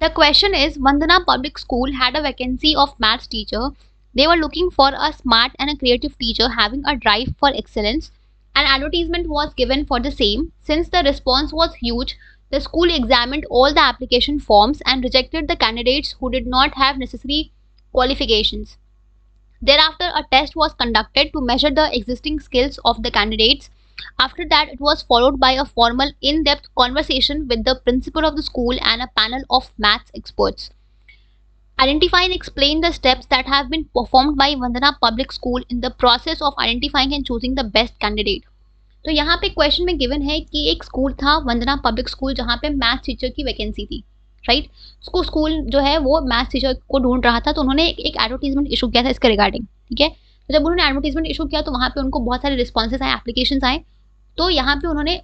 The question is, Vandana Public School had a vacancy of maths teacher. They were looking for a smart and a creative teacher having a drive for excellence. An advertisement was given for the same. Since the response was huge, the school examined all the application forms and rejected the candidates who did not have necessary qualifications. Thereafter, a test was conducted to measure the existing skills of the candidates. After that, it was followed by a formal, in-depth conversation with the principal of the school and a panel of maths experts. Identify and explain the steps that have been performed by Vandana Public School in the process of identifying and choosing the best candidate. तो यहाँ पे question में given है कि एक school था वंदना public school जहाँ पे मैथ्स टीचर की वैकेंसी थी, राइट। उसको स्कूल जो है वो मैथ्स टीचर को ढूंढ रहा था, तो उन्होंने एक एडवर्टीजमेंट इशू किया था इसके रिगार्डिंग, ठीक है। तो जब उन्होंने एडवर्टीजमेंट इशू किया तो वहाँ पे उनको बहुत सारे रिस्पॉन्सेस आए, एप्लीकेशन आए। तो यहाँ पे उन्होंने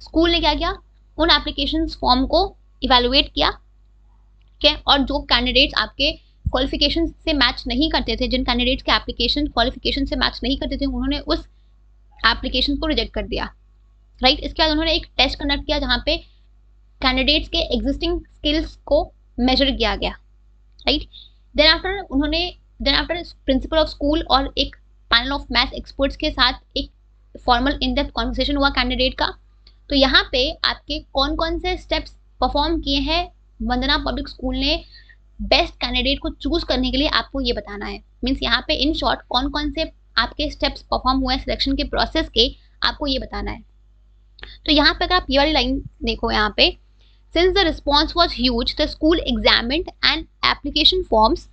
स्कूल ने क्या किया, उन एप्लीकेशन फॉर्म को इवेलुएट किया, ठीक है। और जो कैंडिडेट्स आपके क्वालिफिकेशन से मैच नहीं करते थे, जिन कैंडिडेट्स के एप्लीकेशन क्वालिफिकेशन से मैच नहीं करते थे, उन्होंने उस एप्लीकेशन को रिजेक्ट कर दिया, राइट। इसके बाद उन्होंने एक टेस्ट कंडक्ट किया जहाँ पे कैंडिडेट्स के एग्जिस्टिंग स्किल्स को मेजर किया गया, right. Then after principal of school और एक पैनल ऑफ मैथ्स एक्सपर्ट्स के साथ एक फॉर्मल इन डेप्थ कॉन्वर्सेशन हुआ कैंडिडेट का। तो यहाँ पे आपके कौन कौन से स्टेप्स परफॉर्म किए हैं वंदना पब्लिक स्कूल ने बेस्ट कैंडिडेट को चूज करने के लिए, आपको ये बताना है। मीन्स यहाँ पे इन शॉर्ट कौन कौन से आपके स्टेप्स परफॉर्म हुए हैं सिलेक्शन के प्रोसेस के, आपको ये बताना है। तो यहाँ पे अगर आप ये वाली लाइन देखो, यहाँ पे since the response was huge the school examined and application forms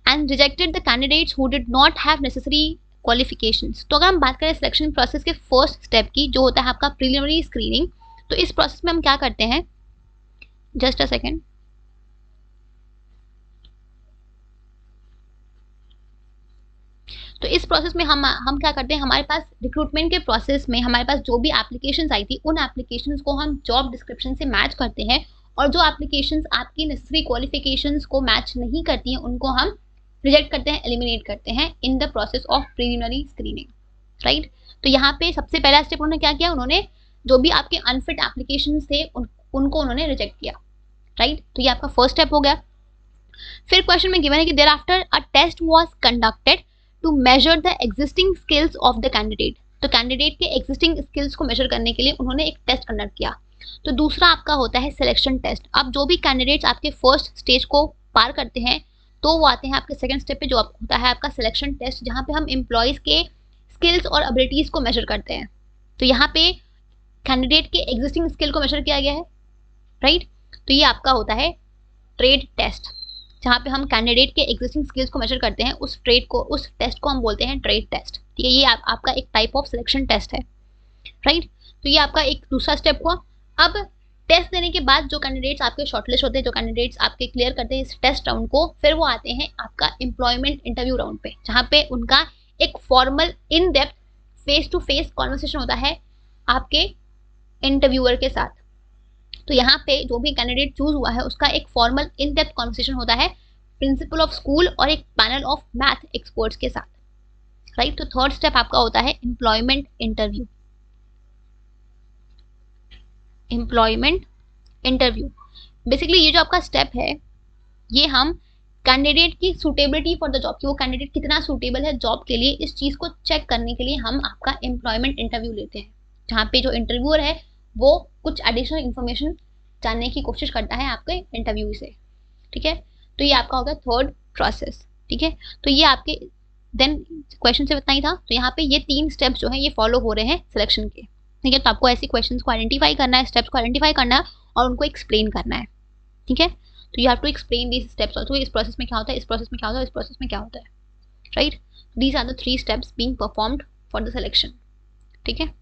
and rejected the candidates who did not have necessary qualifications. तो अगर हम बात करें सिलेक्शन प्रोसेस के फर्स्ट स्टेप की, जो होता है आपका प्रीलिमिनरी स्क्रीनिंग, तो इस प्रोसेस में हम क्या करते हैं, जस्ट अ सेकेंड। तो इस प्रोसेस में हम क्या करते हैं, हमारे पास रिक्रूटमेंट के प्रोसेस में हमारे पास जो भी एप्लीकेशंस आई थी, उन एप्लीकेशंस को हम जॉब डिस्क्रिप्शन से मैच करते हैं, और जो एप्लीकेशंस आपकी नेसेसरी क्वालिफिकेशंस को मैच नहीं करती हैं उनको हम रिजेक्ट करते हैं, एलिमिनेट करते हैं in the process of preliminary screening, right. तो यहाँ पे सबसे पहला स्टेप उन्होंने क्या किया, उन्होंने जो भी आपके अनफिट एप्लीकेशंस थे उनको उन्होंने रिजेक्ट किया, राइट। तो ये आपका फर्स्ट स्टेप हो गया। फिर क्वेश्चन में गिवन है कि there after a test was conducted to measure the existing skills of the candidate. तो कैंडिडेट के एग्जिस्टिंग स्किल्स को मेजर करने के लिए उन्होंने एक टेस्ट कंडक्ट किया। तो दूसरा आपका होता है सिलेक्शन टेस्ट। अब जो भी कैंडिडेट्स आपके फर्स्ट स्टेज को पार करते हैं तो वो आते हैं आपके सेकंड स्टेप पे, जो होता है आपका सिलेक्शन टेस्ट, जहाँ पे हम एम्प्लॉयज़ के स्किल्स और एबिलिटीज़ को मेजर करते हैं। तो यहाँ पे कैंडिडेट के एग्जिस्टिंग स्किल को मेजर किया गया है, राइट। तो ये आपका होता है ट्रेड टेस्ट, जहाँ पे हम कैंडिडेट के एग्जिस्टिंग स्किल्स को मेजर करते हैं। उस टेस्ट को हम बोलते हैं ट्रेड टेस्ट, ठीक है। ये आपका एक टाइप ऑफ सिलेक्शन टेस्ट है, राइट। तो ये आपका एक दूसरा स्टेप हुआ। अब टेस्ट देने के बाद जो कैंडिडेट्स आपके शॉर्टलिस्ट होते हैं, जो कैंडिडेट्स आपके क्लियर करते हैं इस टेस्ट राउंड को, फिर वो आते हैं आपका एम्प्लॉयमेंट इंटरव्यू राउंड पे, जहाँ पे उनका एक formal in depth face to face conversation होता है आपके इंटरव्यूअर के साथ। तो यहाँ पे जो भी कैंडिडेट चूज हुआ है उसका एक फॉर्मल इन डेप्थ कॉन्वर्सेशन होता है प्रिंसिपल ऑफ स्कूल और एक पैनल ऑफ मैथ एक्सपर्ट्स के साथ, राइट। तो थर्ड स्टेप आपका होता है employment interview. Employment interview basically ये जो आपका स्टेप है, ये हम कैंडिडेट की सूटेबिलिटी फॉर द जॉब, कि वो कैंडिडेट कितना सूटेबल है जॉब के लिए, इस चीज़ को चेक करने के लिए हम आपका एम्प्लॉयमेंट इंटरव्यू लेते हैं, जहाँ पे जो इंटरव्यूअर है वो कुछ एडिशनल इन्फॉर्मेशन जानने की कोशिश करता है आपके इंटरव्यू से, ठीक है। तो ये आपका होगा थर्ड प्रोसेस, ठीक है। तो ये आपके देन क्वेश्चन से इतना ही था। तो यहाँ पे ये 3 स्टेप्स जो है ये फॉलो हो रहे हैं सिलेक्शन के, ठीक है। तो आपको ऐसी क्वेश्चंस को आइडेंटिफाई करना है, स्टेप्स को आइडेंटिफाई करना है और उनको एक्सप्लेन करना है, ठीक है। तो you have to explain these steps also, इस प्रोसेस में क्या होता है, इस प्रोसेस में क्या होता है, इस प्रोसेस में क्या होता है, right. These are the 3 steps being performed for the selection, ठीक है।